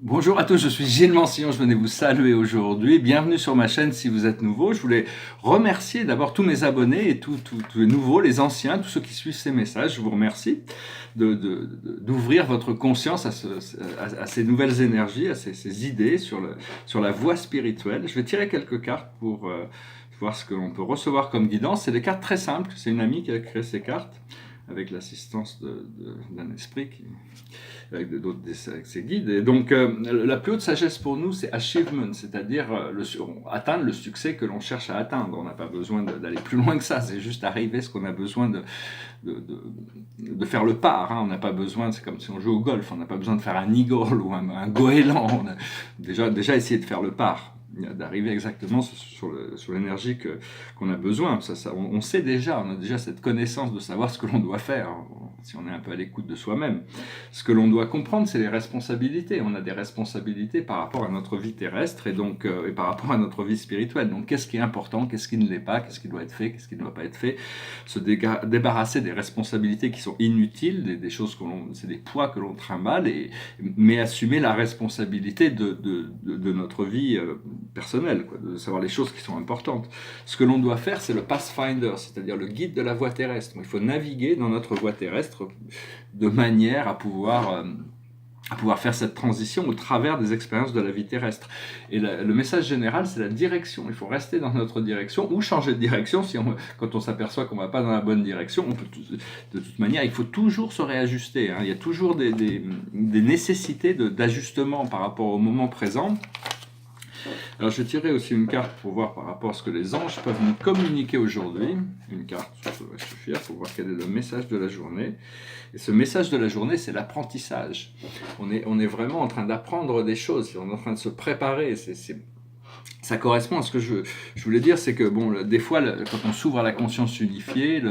Bonjour à tous, je suis Gilles Mancillon, je venais vous saluer aujourd'hui. Bienvenue sur ma chaîne si vous êtes nouveau. Je voulais remercier d'abord tous mes abonnés et tous les nouveaux, les anciens, tous ceux qui suivent ces messages. Je vous remercie d'ouvrir votre conscience à ces nouvelles énergies, à ces idées sur la voie spirituelle. Je vais tirer quelques cartes pour voir ce que l'on peut recevoir comme guidance. C'est des cartes très simples, c'est une amie qui a créé ces cartes avec l'assistance d'un esprit avec ses guides. Et donc, la plus haute sagesse pour nous, c'est achievement, c'est-à-dire atteindre le succès que l'on cherche à atteindre. On n'a pas besoin d'aller plus loin que ça, c'est juste arriver ce qu'on a besoin de faire le par. Hein. On n'a pas besoin, c'est comme si on joue au golf, on n'a pas besoin de faire un eagle ou un goéland. On a déjà essayer de faire le par, d'arriver exactement sur l'énergie qu'on a besoin. On sait déjà, on a déjà cette connaissance de savoir ce que l'on doit faire, si on est un peu à l'écoute de soi-même. Ce que l'on doit comprendre, c'est les responsabilités. On a des responsabilités par rapport à notre vie terrestre et donc et par rapport à notre vie spirituelle. Donc qu'est-ce qui est important, qu'est-ce qui ne l'est pas, qu'est-ce qui doit être fait, qu'est-ce qui ne doit pas être fait. Se débarrasser des responsabilités qui sont inutiles, des choses c'est des poids que l'on trimballe, mais assumer la responsabilité de notre vie personnelle, quoi, de savoir les choses qui sont importantes. Ce que l'on doit faire, c'est le Pathfinder, c'est-à-dire le guide de la voie terrestre. Il faut naviguer dans notre voie terrestre de manière à pouvoir faire cette transition au travers des expériences de la vie terrestre. Et le message général, c'est la direction. Il faut rester dans notre direction ou changer de direction quand on s'aperçoit qu'on ne va pas dans la bonne direction. De toute manière, il faut toujours se réajuster. Hein. Il y a toujours des nécessités d'ajustement par rapport au moment présent. Alors je tirerai aussi une carte pour voir par rapport à ce que les anges peuvent nous communiquer aujourd'hui. Une carte, ça devrait suffire pour voir quel est le message de la journée. Et ce message de la journée, c'est l'apprentissage. On est vraiment en train d'apprendre des choses, on est en train de se préparer. Ça correspond à ce que je voulais dire, c'est que bon, des fois, quand on s'ouvre à la conscience unifiée,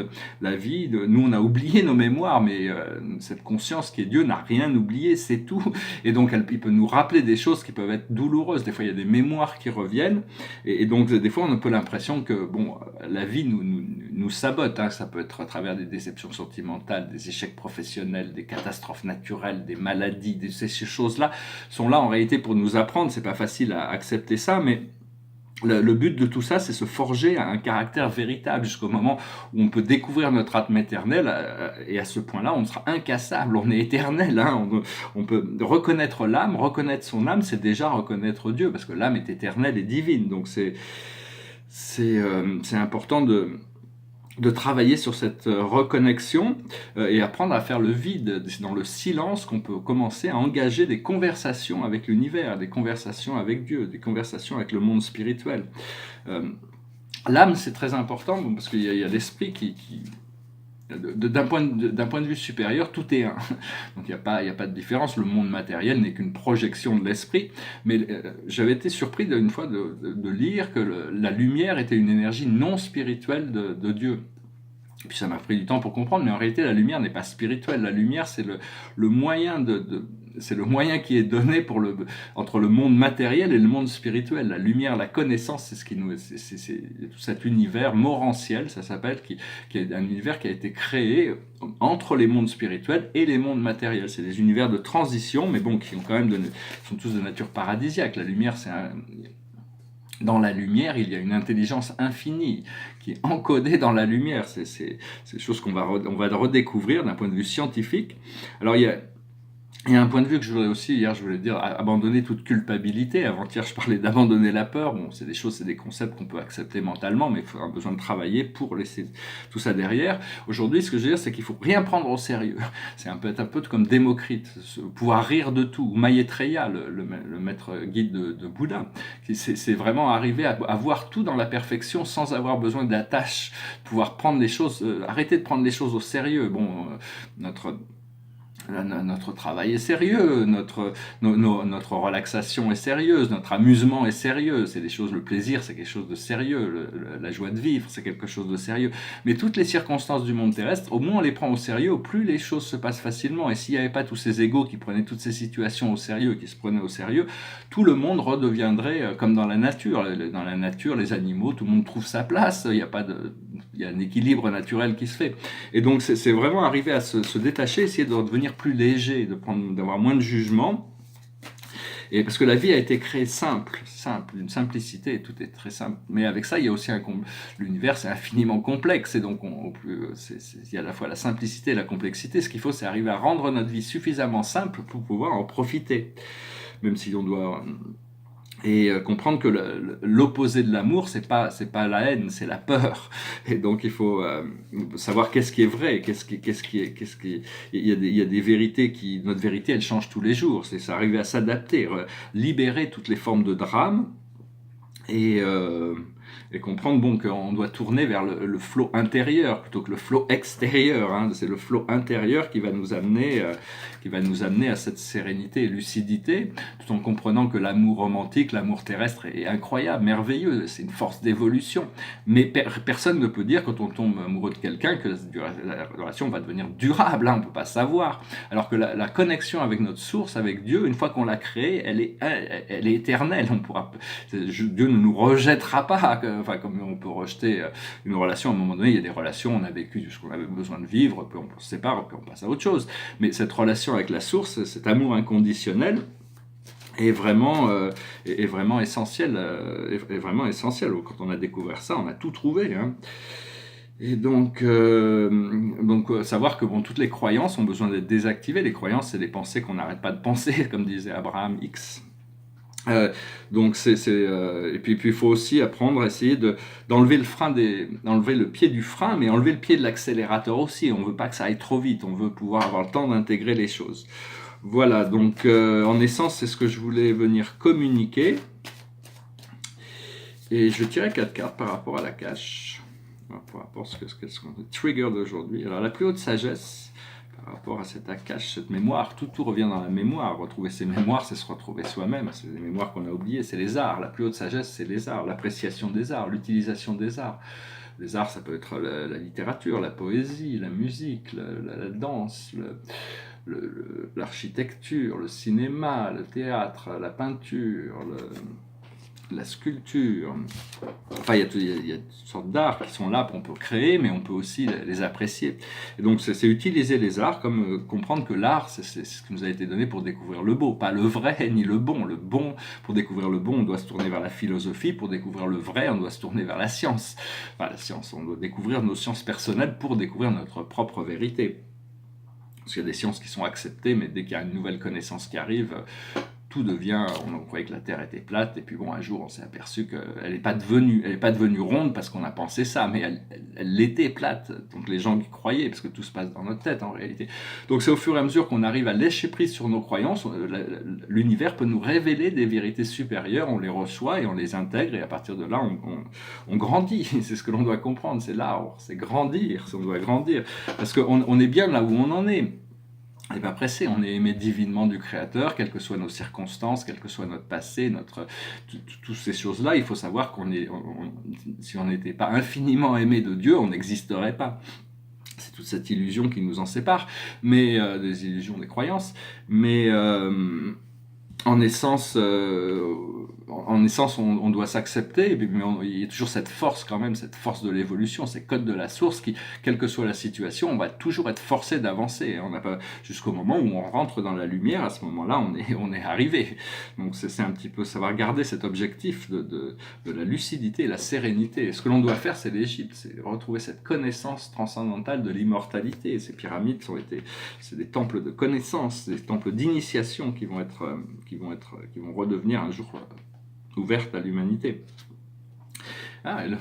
la vie, nous on a oublié nos mémoires, mais cette conscience qui est Dieu n'a rien oublié, c'est tout. Et donc il peut nous rappeler des choses qui peuvent être douloureuses. Des fois il y a des mémoires qui reviennent, et donc des fois on a un peu l'impression que bon, la vie nous sabote. Hein. Ça peut être à travers des déceptions sentimentales, des échecs professionnels, des catastrophes naturelles, des maladies, ces choses-là sont là en réalité pour nous apprendre. C'est pas facile à accepter ça, mais le but de tout ça, c'est se forger un caractère véritable jusqu'au moment où on peut découvrir notre âme éternelle, et à ce point-là, on sera incassable, on est éternel. Hein, on peut reconnaître l'âme, reconnaître son âme, c'est déjà reconnaître Dieu, parce que l'âme est éternelle et divine. Donc c'est important de travailler sur cette reconnexion et apprendre à faire le vide. C'est dans le silence qu'on peut commencer à engager des conversations avec l'univers, des conversations avec Dieu, des conversations avec le monde spirituel. L'âme, c'est très important parce qu'il y a l'esprit d'un point de vue supérieur, tout est un. Donc il n'y a pas de différence. Le monde matériel n'est qu'une projection de l'esprit. Mais j'avais été surpris une fois de lire que la lumière était une énergie non spirituelle de Dieu. Et puis ça m'a pris du temps pour comprendre, mais en réalité la lumière n'est pas spirituelle. La lumière, c'est le moyen c'est le moyen qui est donné entre le monde matériel et le monde spirituel. La lumière, la connaissance, c'est ce qui c'est tout cet univers morantiel, ça s'appelle, qui est un univers qui a été créé entre les mondes spirituels et les mondes matériels. C'est des univers de transition, mais bon, qui ont quand même sont tous de nature paradisiaque. La lumière, dans la lumière, il y a une intelligence infinie qui est encodée dans la lumière. C'est des choses on va redécouvrir d'un point de vue scientifique. Alors il y a un point de vue que je voudrais aussi, hier je voulais dire, abandonner toute culpabilité. Avant-hier je parlais d'abandonner la peur. Bon, c'est des concepts qu'on peut accepter mentalement, mais il faudra besoin de travailler pour laisser tout ça derrière. Aujourd'hui, ce que je veux dire, c'est qu'il faut rien prendre au sérieux. C'est un peu comme Démocrite, pouvoir rire de tout, ou Maitreya, le maître guide de Bouddha. C'est vraiment arriver à voir tout dans la perfection sans avoir besoin d'attache, pouvoir prendre les choses, arrêter de prendre les choses au sérieux. Bon, notre travail est sérieux, notre relaxation est sérieuse, notre amusement est sérieux, c'est des choses, le plaisir c'est quelque chose de sérieux, la joie de vivre c'est quelque chose de sérieux, mais toutes les circonstances du monde terrestre, au moins on les prend au sérieux, au plus les choses se passent facilement, et s'il n'y avait pas tous ces égos qui prenaient toutes ces situations au sérieux, qui se prenaient au sérieux, tout le monde redeviendrait comme dans la nature. Dans la nature, les animaux, tout le monde trouve sa place, il y a un équilibre naturel qui se fait, et donc c'est vraiment arriver à se détacher, essayer de devenir plus léger, d'avoir moins de jugement, Et parce que la vie a été créée simple, une simplicité, tout est très simple. Mais avec ça, il y a aussi l'univers, c'est infiniment complexe, et donc il y a à la fois la simplicité et la complexité. Ce qu'il faut, c'est arriver à rendre notre vie suffisamment simple pour pouvoir en profiter. Même si on doit... Et comprendre que l'opposé de l'amour, c'est pas la haine, c'est la peur. Et donc il faut savoir qu'est-ce qui est vrai, il y a des vérités notre vérité, elle change tous les jours. C'est arriver à s'adapter, libérer toutes les formes de drame, et comprendre qu'on doit tourner vers le flot intérieur plutôt que le flot extérieur. Hein. C'est le flot intérieur qui va nous amener à cette sérénité et lucidité, tout en comprenant que l'amour romantique, l'amour terrestre est incroyable, merveilleux, c'est une force d'évolution. Mais personne ne peut dire, quand on tombe amoureux de quelqu'un, que la relation va devenir durable, hein, on ne peut pas savoir. Alors que la connexion avec notre source, avec Dieu, une fois qu'on l'a créée, elle est éternelle. Dieu ne nous rejettera pas, comme on peut rejeter une relation. À un moment donné, il y a des relations, on a vécu ce qu'on avait besoin de vivre, puis on se sépare, puis on passe à autre chose. Mais cette relation avec la source, cet amour inconditionnel, est vraiment essentiel. Quand on a découvert ça, on a tout trouvé. Hein. Et donc savoir que toutes les croyances ont besoin d'être désactivées. Les croyances, c'est des pensées qu'on n'arrête pas de penser, comme disait Abraham X. Et puis il faut aussi apprendre à essayer d'enlever le pied du frein, mais enlever le pied de l'accélérateur aussi. On veut pas que ça aille trop vite, on veut pouvoir avoir le temps d'intégrer les choses. Voilà, donc en essence, c'est ce que je voulais venir communiquer. Et je tirais 4 cartes par rapport à la cache, par rapport à ce sont les triggers d'aujourd'hui. Alors la plus haute sagesse, par rapport à cette akash, cette mémoire, tout revient dans la mémoire. Retrouver ses mémoires, c'est se retrouver soi-même. C'est des mémoires qu'on a oubliées, c'est les arts. La plus haute sagesse, c'est les arts, l'appréciation des arts, l'utilisation des arts. Les arts, ça peut être la littérature, la poésie, la musique, la danse, l'architecture, le cinéma, le théâtre, la peinture, la sculpture. Enfin, il y a toutes sortes d'arts qui sont là, on peut créer, mais on peut aussi les apprécier. Et donc, c'est utiliser les arts comme comprendre que l'art, c'est ce qui nous a été donné pour découvrir le beau, pas le vrai ni le bon. Le bon, pour découvrir le bon, on doit se tourner vers la philosophie. Pour découvrir le vrai, on doit se tourner vers la science. Enfin, la science, on doit découvrir nos sciences personnelles pour découvrir notre propre vérité. Parce qu'il y a des sciences qui sont acceptées, mais dès qu'il y a une nouvelle connaissance qui arrive, tout devient, on croyait que la Terre était plate, et puis un jour on s'est aperçu qu'elle n'est pas devenue ronde parce qu'on a pensé ça, mais elle l'était plate. Donc les gens qui croyaient, parce que tout se passe dans notre tête en réalité. Donc c'est au fur et à mesure qu'on arrive à lâcher prise sur nos croyances, l'univers peut nous révéler des vérités supérieures, on les reçoit et on les intègre, et à partir de là on grandit. C'est ce que l'on doit comprendre, c'est l'art, c'est grandir, on doit grandir, parce qu'on est bien là où on en est. On n'est pas pressé, on est aimé divinement du Créateur, quelles que soient nos circonstances, quel que soit notre passé, toutes ces choses-là. Il faut savoir si on n'était pas infiniment aimé de Dieu, on n'existerait pas. C'est toute cette illusion qui nous en sépare, mais des illusions, des croyances. Mais en essence, on doit s'accepter, mais il y a toujours cette force quand même, cette force de l'évolution, ces codes de la source qui, quelle que soit la situation, on va toujours être forcé d'avancer. On n'a pas jusqu'au moment où on rentre dans la lumière. À ce moment-là, on est arrivé. Donc c'est un petit peu savoir garder cet objectif de la lucidité et la sérénité. Et ce que l'on doit faire, c'est l'Égypte, c'est retrouver cette connaissance transcendantale de l'immortalité. Et ces pyramides c'est des temples de connaissance, des temples d'initiation qui vont redevenir un jour ouvertes à l'humanité.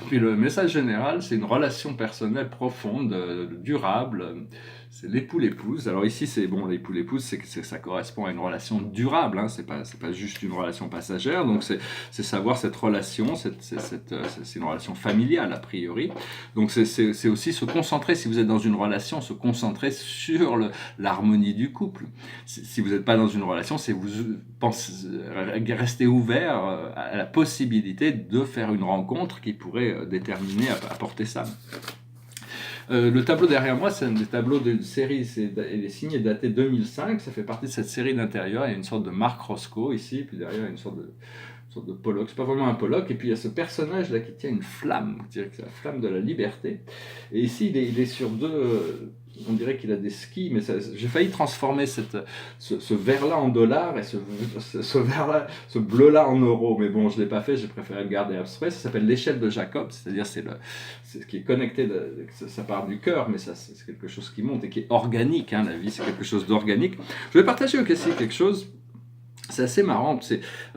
Puis le message général, c'est une relation personnelle profonde, durable. C'est l'époux-l'épouse. Alors ici, l'époux-l'épouse, ça correspond à une relation durable. Hein, c'est pas juste une relation passagère. Donc c'est savoir cette relation, c'est une relation familiale a priori. Donc c'est aussi se concentrer. Si vous êtes dans une relation, se concentrer sur l'harmonie du couple. Si vous n'êtes pas dans une relation, c'est vous rester ouvert à la possibilité de faire une rencontre qui pourrait déterminer, apporter ça. Le tableau derrière moi, c'est un des tableaux d'une série, il est signé daté 2005, ça fait partie de cette série d'intérieur. Il y a une sorte de Marc Roscoe ici, puis derrière il y a une sorte sorte de Pollock, c'est pas vraiment un Pollock, et puis il y a ce personnage là qui tient une flamme, c'est la flamme de la liberté, et ici il est sur deux, on dirait qu'il a des skis, mais j'ai failli transformer ce verre-là en dollars et ce verre-là, ce bleu-là en euros, mais bon, je ne l'ai pas fait, j'ai préféré le garder abstrait. Ça s'appelle l'échelle de Jacob, c'est-à-dire c'est ce qui est connecté, ça part du cœur, mais c'est quelque chose qui monte et qui est organique, hein, la vie c'est quelque chose d'organique. Je vais partager aussi quelque chose. C'est assez marrant.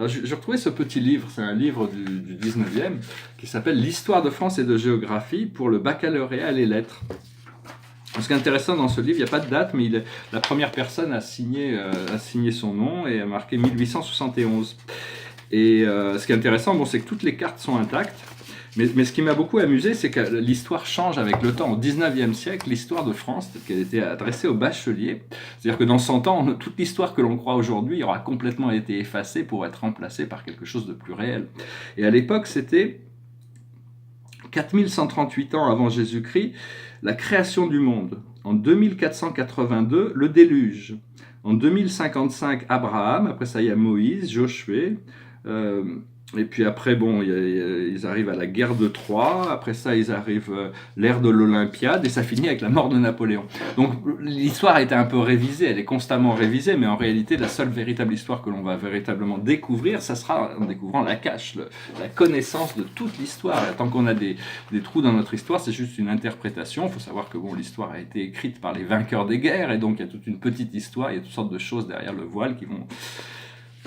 J'ai retrouvé ce petit livre, c'est un livre du 19e, qui s'appelle L'histoire de France et de géographie pour le baccalauréat et les lettres. Ce qui est intéressant dans ce livre, il n'y a pas de date, mais la première personne a signé son nom et a marqué 1871. Et ce qui est intéressant, c'est que toutes les cartes sont intactes. Mais ce qui m'a beaucoup amusé, c'est que l'histoire change avec le temps. Au 19e siècle, l'histoire de France, telle qu'elle était adressée aux bacheliers, c'est-à-dire que dans 100 ans, toute l'histoire que l'on croit aujourd'hui aura complètement été effacée pour être remplacée par quelque chose de plus réel. Et à l'époque, c'était 4138 ans avant Jésus-Christ, la création du monde. En 2482, le déluge. En 2055, Abraham. Après ça, il y a Moïse, Josué. Et puis après, ils arrivent à la guerre de Troie. Après ça, ils arrivent l'ère de l'Olympiade. Et ça finit avec la mort de Napoléon. Donc l'histoire a été un peu révisée. Elle est constamment révisée. Mais en réalité, la seule véritable histoire que l'on va véritablement découvrir, ça sera en découvrant la cache, la connaissance de toute l'histoire. Tant qu'on a des trous dans notre histoire, c'est juste une interprétation. Il faut savoir que l'histoire a été écrite par les vainqueurs des guerres. Et donc il y a toute une petite histoire. Il y a toutes sortes de choses derrière le voile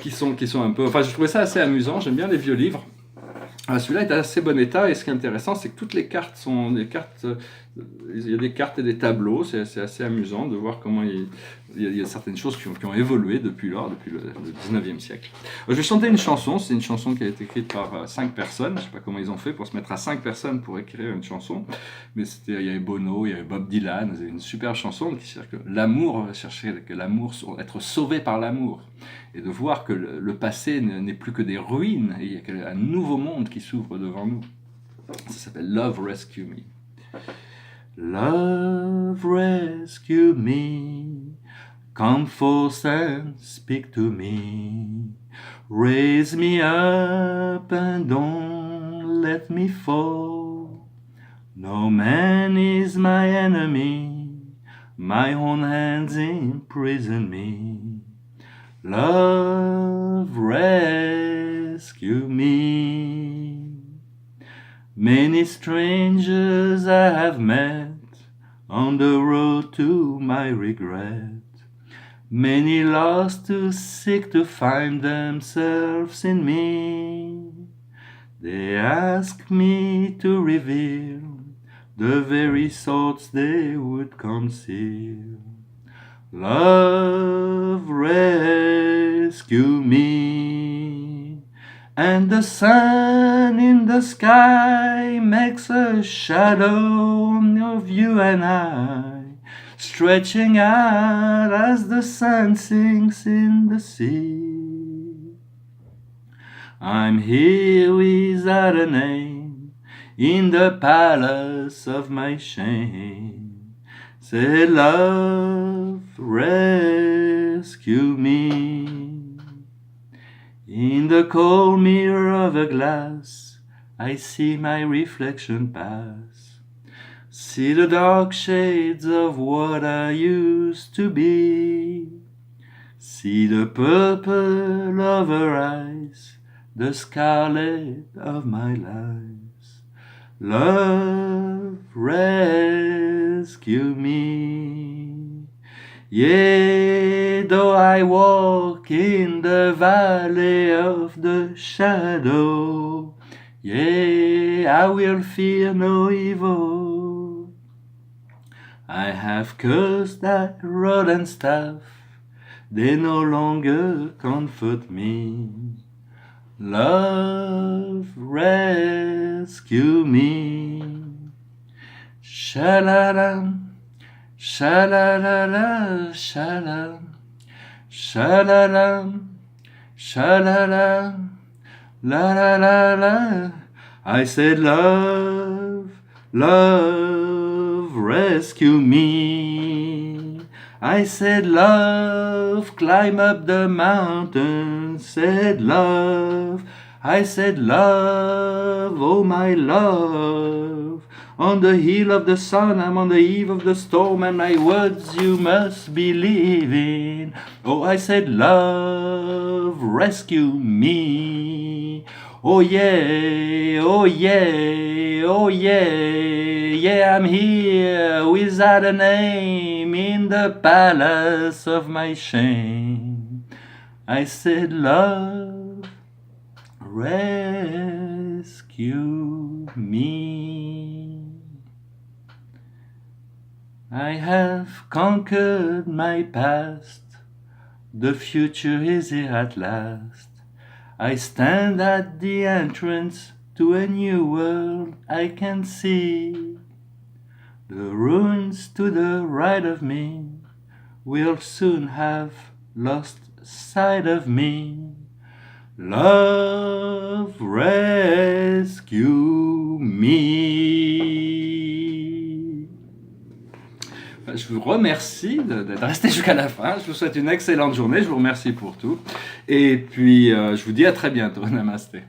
qui sont un peu... Enfin, je trouvais ça assez amusant, j'aime bien les vieux livres. Celui-là est à assez bon état, et ce qui est intéressant, c'est que toutes les cartes sont des cartes... Il y a des cartes et des tableaux, c'est assez amusant de voir comment il y a certaines choses qui ont évolué depuis lors, depuis le 19e siècle. Je vais chanter une chanson, c'est une chanson qui a été écrite par 5 personnes, je ne sais pas comment ils ont fait pour se mettre à 5 personnes pour écrire une chanson, mais il y avait Bono, il y avait Bob Dylan, c'était une super chanson qui cherche que l'amour, être sauvé par l'amour, et de voir que le passé n'est plus que des ruines, et il y a un nouveau monde qui s'ouvre devant nous. Ça s'appelle Love Rescue Me. Love rescue me, come forth and speak to me, raise me up and don't let me fall. No man is my enemy, my own hands imprison me. Love rescue me. Many strangers I have met on the road to my regret. Many lost to seek to find themselves in me. They ask me to reveal the very thoughts they would conceal. Love rescue me. And the sun in the sky makes a shadow of you and I, stretching out as the sun sinks in the sea. I'm here without a name, in the palace of my shame. Say, love, rescue me. In the cold mirror of a glass, I see my reflection pass. See the dark shades of what I used to be. See the purple of her eyes, the scarlet of my lies. Love, rescue me. Yea, though I walk in the valley of the shadow, yea, I will fear no evil. I have cursed that rod and staff, they no longer comfort me. Love, rescue me. Sha-la-lam. Sha-la-la-la, sha-la, sha-la-la, sha-la-la, la-la-la-la. I said, love, love, rescue me. I said, love, climb up the mountain. Said, love, I said, love, oh my love, on the hill of the sun, I'm on the eve of the storm, and my words you must believe in. Oh, I said, love, rescue me. Oh yeah, oh yeah, oh yeah, yeah, I'm here without a name in the palace of my shame. I said, love, rescue me. I have conquered my past, the future is here at last. I stand at the entrance to a new world I can see. The ruins to the right of me will soon have lost sight of me. Love, rescue me. Je vous remercie d'être resté jusqu'à la fin. Je vous souhaite une excellente journée. Je vous remercie pour tout. Et puis, je vous dis à très bientôt. Namasté.